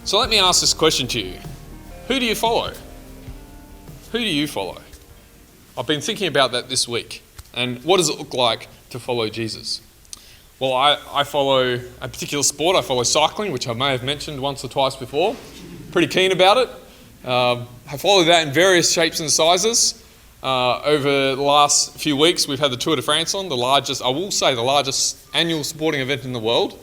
So let me ask this question to you. Who do you follow? Who do you follow? I've been thinking about that this week. And what does it look like to follow Jesus? Well, I follow a particular sport. I follow cycling, which I may have mentioned once or twice before. Pretty keen about it. I follow that in various shapes and sizes. Over the last few weeks, we've had the Tour de France on, the largest annual sporting event in the world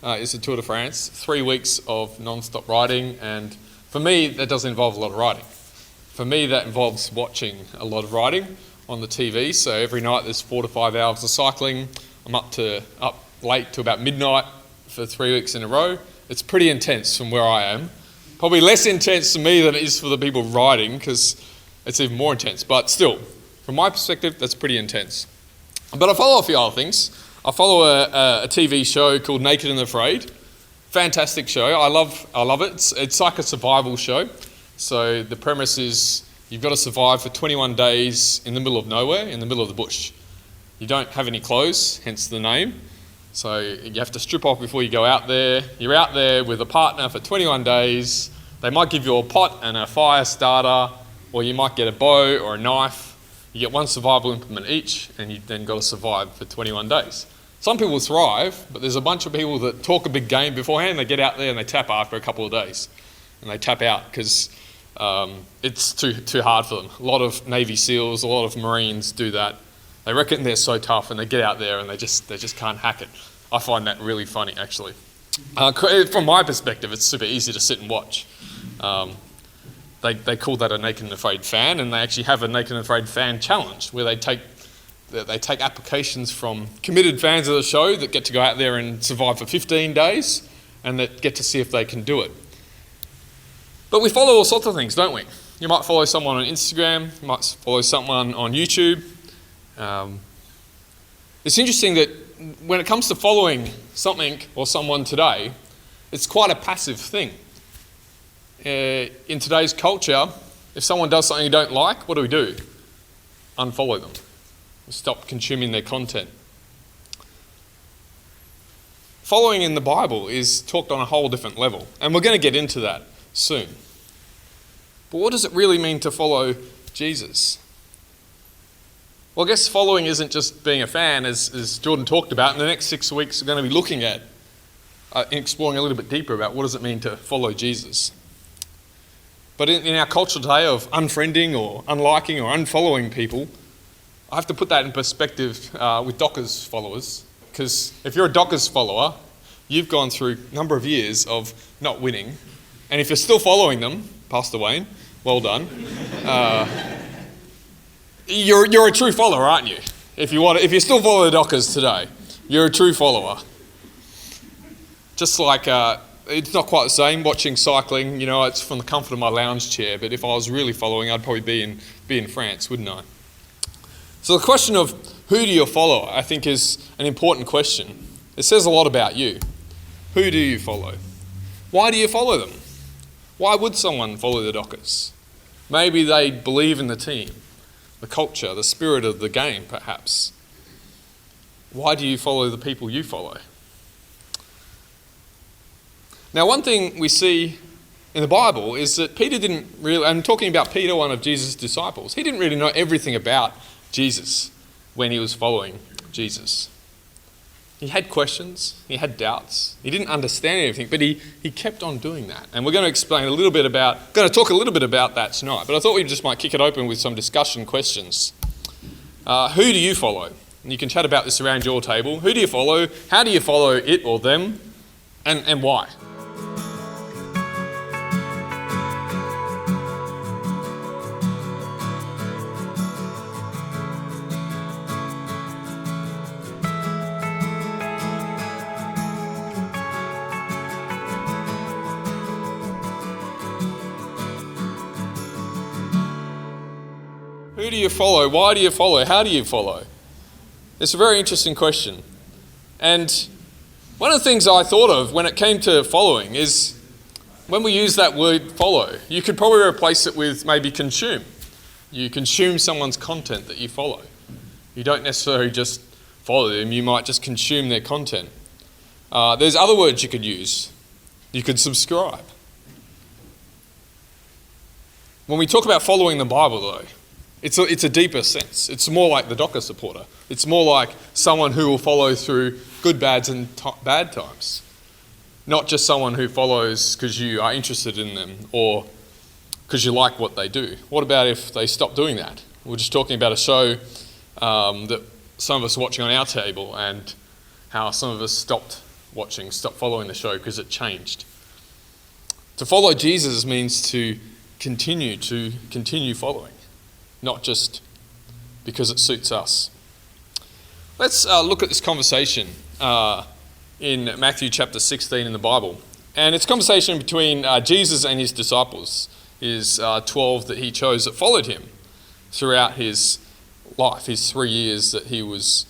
is the Tour de France. 3 weeks of non-stop riding, and for me, that doesn't involve a lot of riding. For me, that involves watching a lot of riding on the TV. So every night there's 4 to 5 hours of cycling. I'm up late to about midnight for 3 weeks in a row. It's pretty intense from where I am. Probably less intense to me than it is for the people riding, because it's even more intense. But still, from my perspective, that's pretty intense. But I follow a few other things. I follow a TV show called Naked and Afraid. Fantastic show. I love it. It's like a survival show. So the premise is you've got to survive for 21 days in the middle of nowhere, in the middle of the bush. You don't have any clothes, hence the name. So you have to strip off before you go out there. You're out there with a partner for 21 days. They might give you a pot and a fire starter, or you might get a bow or a knife. You get one survival implement each, and you've then got to survive for 21 days. Some people thrive, but there's a bunch of people that talk a big game beforehand. They get out there and they tap after a couple of days. And they tap out because it's too hard for them. A lot of Navy SEALs, a lot of Marines do that. They reckon they're so tough, and they get out there and they just can't hack it. I find that really funny, actually. From my perspective, it's super easy to sit and watch. They call that a Naked and Afraid fan, and they actually have a Naked and Afraid fan challenge where they take applications from committed fans of the show that get to go out there and survive for 15 days and that get to see if they can do it. But we follow all sorts of things, don't we? You might follow someone on Instagram, you might follow someone on YouTube. It's interesting that when it comes to following something or someone today, it's quite a passive thing. In today's culture, if someone does something you don't like, what do? Unfollow them. Stop consuming their content. Following in the Bible is talked on a whole different level, and we're going to get into that soon. But what does it really mean to follow Jesus? Well, I guess following isn't just being a fan, as Jordan talked about. In the next 6 weeks, we're going to be looking at exploring a little bit deeper about what does it mean to follow Jesus. But in our culture today of unfriending or unliking or unfollowing people, I have to put that in perspective with Dockers followers, because if you're a Dockers follower, you've gone through a number of years of not winning, and if you're still following them, Pastor Wayne, well done. You're a true follower, aren't you? If you still follow the Dockers today, you're a true follower. Just like it's not quite the same watching cycling. You know, it's from the comfort of my lounge chair. But if I was really following, I'd probably be in France, wouldn't I? So the question of who do you follow, I think, is an important question. It says a lot about you. Who do you follow? Why do you follow them? Why would someone follow the Dockers? Maybe they believe in the team, the culture, the spirit of the game, perhaps. Why do you follow the people you follow? Now, one thing we see in the Bible is that Peter didn't really, I'm talking about Peter, one of Jesus' disciples, he didn't really know everything about Jesus when he was following Jesus. He had questions, he had doubts, he didn't understand anything, but he kept on doing that. And we're going to talk a little bit about that tonight, but I thought we just might kick it open with some discussion questions. Who do you follow? And you can chat about this around your table. Who do you follow? How do you follow it or them? And why? Who do you follow? Why do you follow? How do you follow? It's a very interesting question. And one of the things I thought of when it came to following is when we use that word follow, you could probably replace it with maybe consume. You consume someone's content that you follow. You don't necessarily just follow them, you might just consume their content. There's other words you could use. You could subscribe. When we talk about following the Bible, though, it's a deeper sense. It's more like the Docker supporter. It's more like someone who will follow through good, bads, and bad times. Not just someone who follows because you are interested in them or because you like what they do. What about if they stop doing that? We're just talking about a show that some of us are watching on our table and how some of us stopped following the show because it changed. To follow Jesus means to continue following, not just because it suits us. Let's look at this conversation in Matthew chapter 16 in the Bible. And it's a conversation between Jesus and his disciples, his 12 that he chose that followed him throughout his life, his 3 years that he was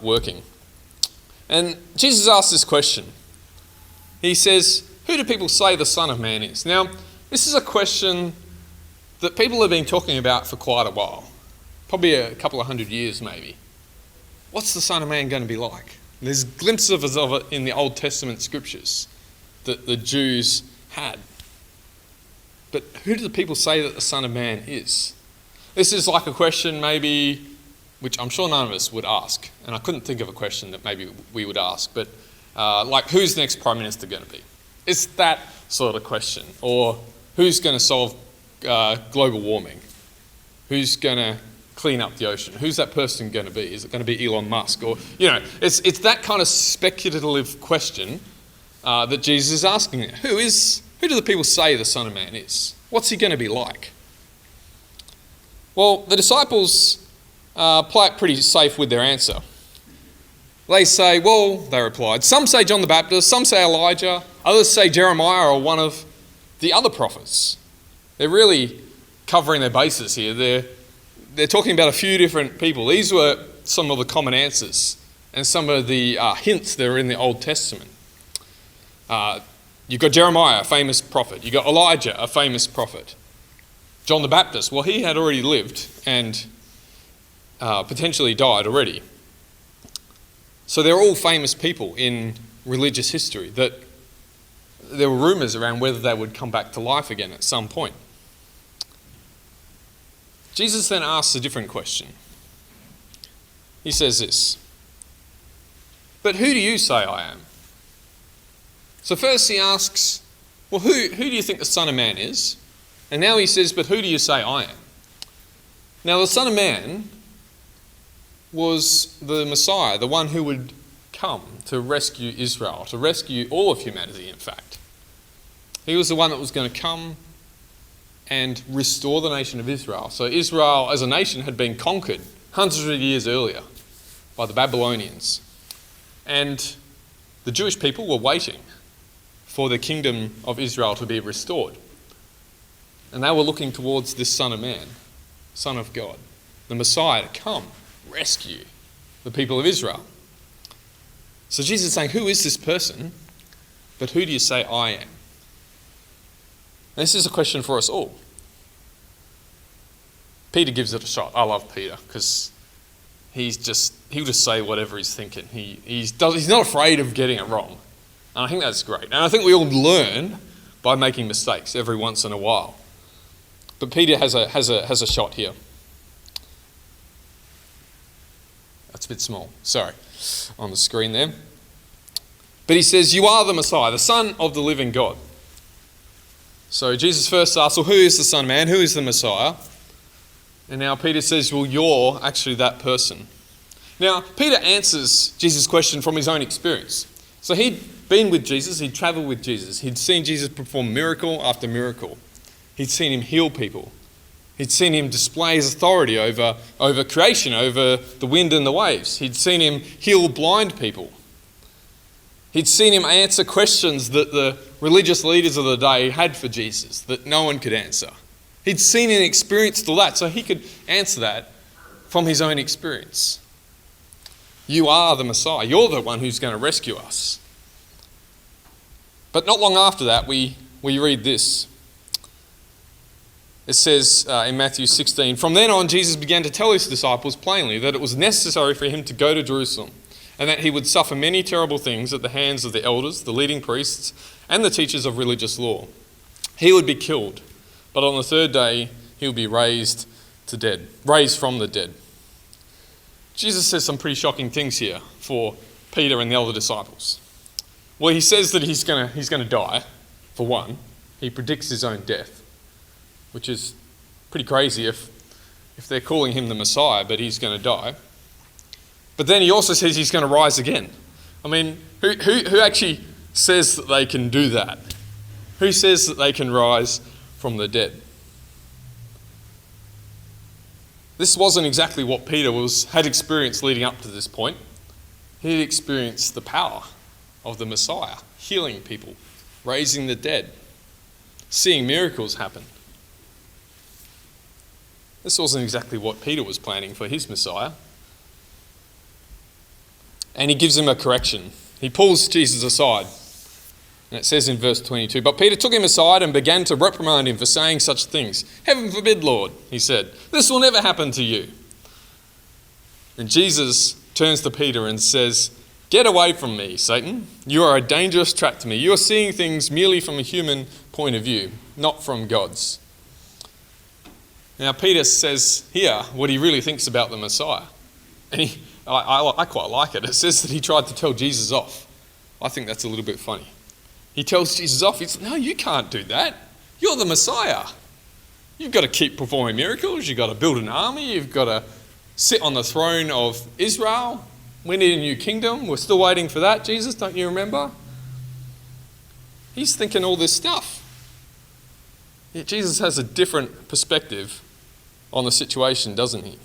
working. And Jesus asked this question. He says, "Who do people say the Son of Man is?" Now, this is a question that people have been talking about for quite a while, probably a couple of 100 years maybe. What's the Son of Man going to be like? There's glimpses of it in the Old Testament scriptures that the Jews had. But who do the people say that the Son of Man is? This is like a question maybe which I'm sure none of us would ask. And I couldn't think of a question that maybe we would ask. But like, who's the next Prime Minister going to be? It's that sort of question. Or who's going to solve global warming? Who's going to clean up the ocean? Who's that person going to be? Is it going to be Elon Musk? Or, it's that kind of speculative question that Jesus is asking. Who do the people say the Son of Man is? What's he going to be like? Well, the disciples play it pretty safe with their answer. They say, they replied, some say John the Baptist, some say Elijah, others say Jeremiah or one of the other prophets. They're really covering their bases here. They're talking about a few different people. These were some of the common answers and some of the hints that are in the Old Testament. You've got Jeremiah, a famous prophet. You've got Elijah, a famous prophet. John the Baptist, he had already lived and potentially died already. So they're all famous people in religious history that there were rumours around whether they would come back to life again at some point. Jesus then asks a different question. He says this, "But who do you say I am?" So first he asks, who do you think the Son of Man is? And now he says, "But who do you say I am?" Now the Son of Man was the Messiah, the one who would come to rescue Israel, to rescue all of humanity, in fact. He was the one that was going to come and restore the nation of Israel. So Israel as a nation had been conquered hundreds of years earlier by the Babylonians. And the Jewish people were waiting for the kingdom of Israel to be restored. And they were looking towards this Son of Man, Son of God, the Messiah, to come rescue the people of Israel. So Jesus is saying, who is this person? But who do you say I am? And this is a question for us all. Peter gives it a shot. I love Peter because he'll just say whatever he's thinking. He's not afraid of getting it wrong. And I think that's great. And I think we all learn by making mistakes every once in a while. But Peter has a shot here. That's a bit small. Sorry, on the screen there. But he says, "You are the Messiah, the Son of the living God." So Jesus first asks, who is the Son of Man? Who is the Messiah? And now Peter says, you're actually that person. Now, Peter answers Jesus' question from his own experience. So he'd been with Jesus, he'd travelled with Jesus, he'd seen Jesus perform miracle after miracle. He'd seen him heal people. He'd seen him display his authority over creation, over the wind and the waves. He'd seen him heal blind people. He'd seen him answer questions that the religious leaders of the day had for Jesus that no one could answer. He'd seen and experienced all that, so he could answer that from his own experience. You are the Messiah. You're the one who's going to rescue us. But not long after that, we read this. It says in Matthew 16, "From then on, Jesus began to tell his disciples plainly that it was necessary for him to go to Jerusalem, and that he would suffer many terrible things at the hands of the elders, the leading priests, and the teachers of religious law. He would be killed, but on the third day he'll be raised from the dead. Jesus says some pretty shocking things here for Peter and the other disciples. Well, he says that he's going to die, for one. He predicts his own death, which is pretty crazy if they're calling him the Messiah, but he's going to die. But then he also says he's going to rise again. I mean, who actually says that they can do that? Who says that they can rise from the dead? This wasn't exactly what Peter had experienced leading up to this point. He had experienced the power of the Messiah, healing people, raising the dead, seeing miracles happen. This wasn't exactly what Peter was planning for his Messiah. And he gives him a correction. He pulls Jesus aside. And it says in verse 22, "But Peter took him aside and began to reprimand him for saying such things. 'Heaven forbid, Lord,' he said, 'this will never happen to you.' And Jesus turns to Peter and says, 'Get away from me, Satan. You are a dangerous trap to me. You are seeing things merely from a human point of view, not from God's.'" Now, Peter says here what he really thinks about the Messiah. And I quite like it. It says that he tried to tell Jesus off. I think that's a little bit funny. He tells Jesus off. He says, "No, you can't do that. You're the Messiah. You've got to keep performing miracles. You've got to build an army. You've got to sit on the throne of Israel. We need a new kingdom. We're still waiting for that, Jesus. Don't you remember?" He's thinking all this stuff. Yet Jesus has a different perspective on the situation, doesn't he?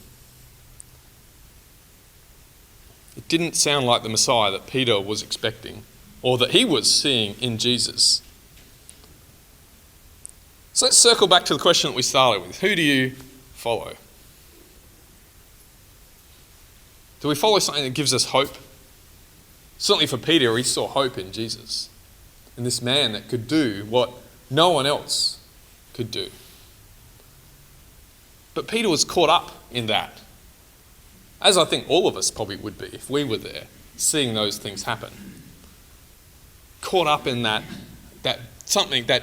It didn't sound like the Messiah that Peter was expecting or that he was seeing in Jesus. So let's circle back to the question that we started with. Who do you follow? Do we follow something that gives us hope? Certainly for Peter, he saw hope in Jesus, in this man that could do what no one else could do. But Peter was caught up in that, as I think all of us probably would be if we were there, seeing those things happen. Caught up in that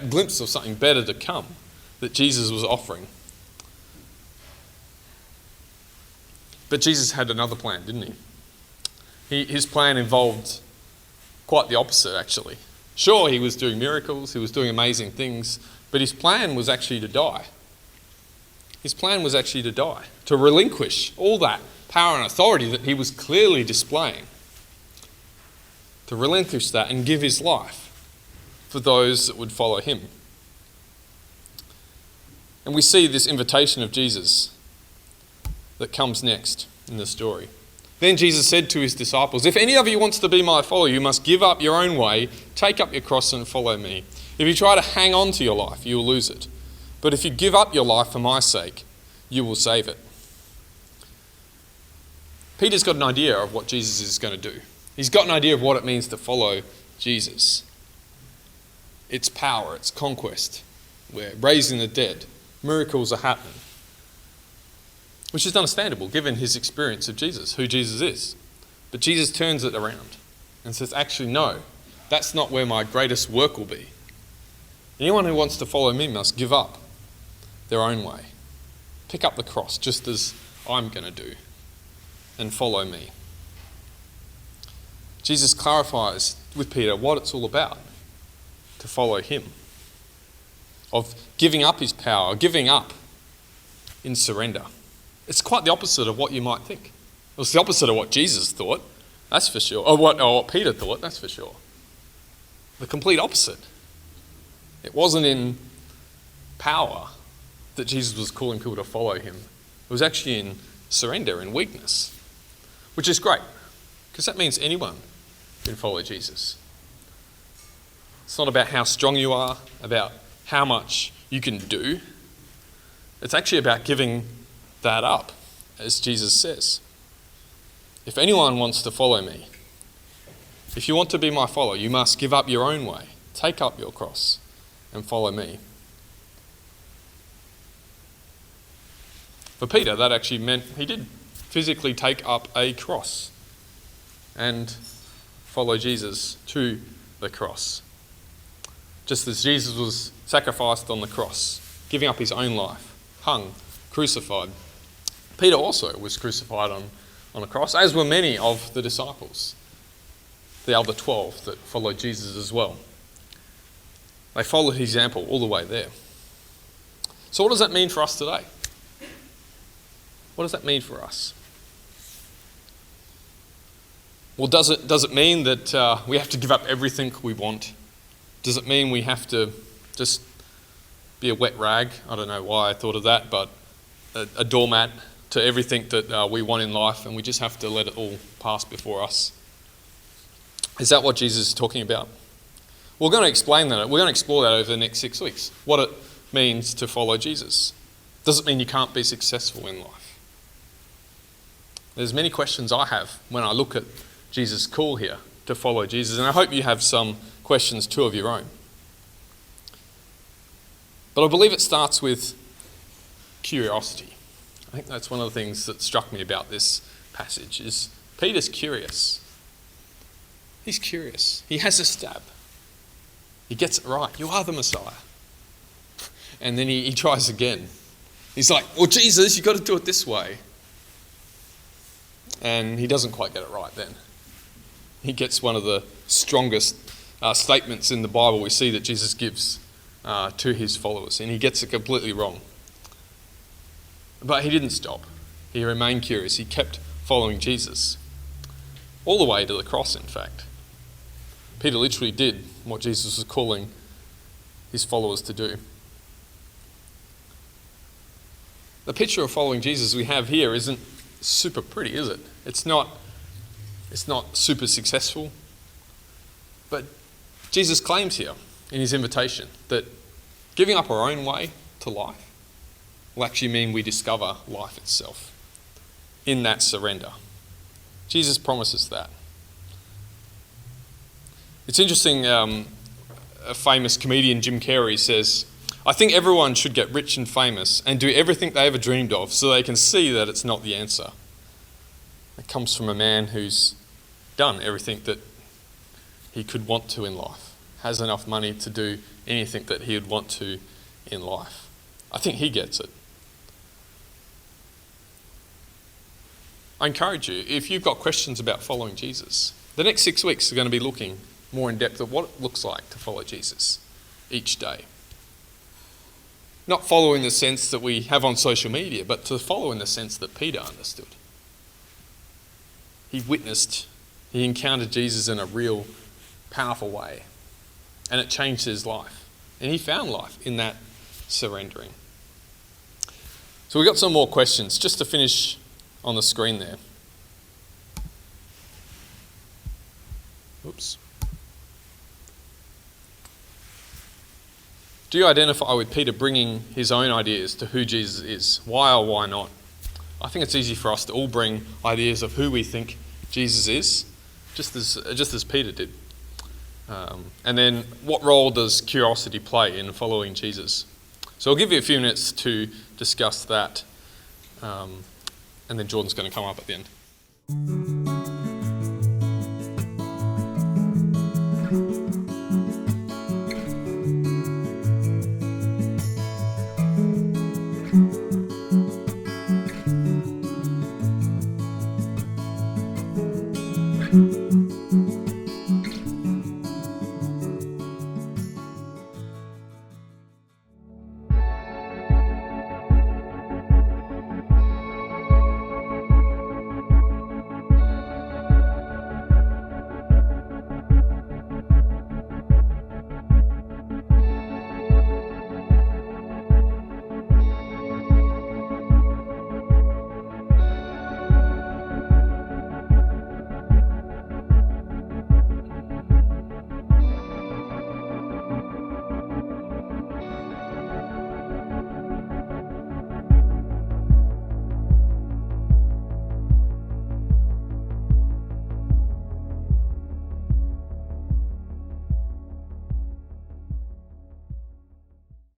glimpse of something better to come that Jesus was offering. But Jesus had another plan, didn't he? His plan involved quite the opposite, actually. Sure, he was doing miracles, he was doing amazing things, but his plan was actually to die. His plan was actually to die, to relinquish all that power and authority that he was clearly displaying, to relinquish that and give his life for those that would follow him. And we see this invitation of Jesus that comes next in the story. Then Jesus said to his disciples, "If any of you wants to be my follower, you must give up your own way, take up your cross and follow me. If you try to hang on to your life, you will lose it. But if you give up your life for my sake, you will save it." Peter's got an idea of what Jesus is going to do. He's got an idea of what it means to follow Jesus. It's power, it's conquest. We're raising the dead. Miracles are happening. Which is understandable given his experience of Jesus, who Jesus is. But Jesus turns it around and says, actually, no, that's not where my greatest work will be. Anyone who wants to follow me must give up their own way. Pick up the cross, just as I'm going to do, and follow me. Jesus clarifies with Peter what it's all about, to follow him, of giving up his power, giving up in surrender. It's quite the opposite of what you might think. It's the opposite of what Jesus thought, that's for sure, or what Peter thought, that's for sure. The complete opposite. It wasn't in power that Jesus was calling people to follow him. It was actually in surrender and weakness, which is great, because that means anyone can follow Jesus. It's not about how strong you are, about how much you can do. It's actually about giving that up, as Jesus says. If anyone wants to follow me, if you want to be my follower, you must give up your own way, take up your cross, and follow me. For Peter, that actually meant he did physically take up a cross and follow Jesus to the cross. Just as Jesus was sacrificed on the cross giving up his own life, hung, crucified. Peter also was crucified on a cross, as were many of the disciples, the other 12 that followed Jesus as well. They followed his example all the way there. So what does that mean for us today? What does that mean for us? Well, does it mean that we have to give up everything we want? Does it mean we have to just be a wet rag? I don't know why I thought of that, but a doormat to everything that we want in life, and we just have to let it all pass before us. Is that what Jesus is talking about? We're going to explain that. We're going to explore that over the next 6 weeks. What it means to follow Jesus. Does it mean you can't be successful in life? There's many questions I have when I look at Jesus' call here to follow Jesus, and I hope you have some questions too of your own. But I believe it starts with curiosity. I think that's one of the things that struck me about this passage is Peter's curious. He's curious. He has a stab. He gets it right. You are the Messiah. And then he tries again. He's like, well, Jesus, you've got to do it this way. And he doesn't quite get it right then. He gets one of the strongest statements in the Bible we see that Jesus gives to his followers, and he gets it completely wrong. But he didn't stop. He remained curious. He kept following Jesus. All the way to the cross, in fact. Peter literally did what Jesus was calling his followers to do. The picture of following Jesus we have here isn't super pretty, is it? It's not super successful. But Jesus claims here in his invitation that giving up our own way to life will actually mean we discover life itself in that surrender. Jesus promises that. It's interesting, a famous comedian, Jim Carrey, says, I think everyone should get rich and famous and do everything they ever dreamed of so they can see that it's not the answer. It comes from a man who's done everything that he could want to in life, has enough money to do anything that he would want to in life. I think he gets it. I encourage you, if you've got questions about following Jesus, the next 6 weeks are going to be looking more in depth at what it looks like to follow Jesus each day. Not follow in the sense that we have on social media, but to follow in the sense that Peter understood. He witnessed, he encountered Jesus in a real, powerful way, and it changed his life. And he found life in that surrendering. So we've got some more questions, just to finish on the screen there. Oops. Do you identify with Peter bringing his own ideas to who Jesus is? Why or why not? I think it's easy for us to all bring ideas of who we think Jesus is, just as Peter did. And then what role does curiosity play in following Jesus? So I'll give you a few minutes to discuss that, and then Jordan's going to come up at the end.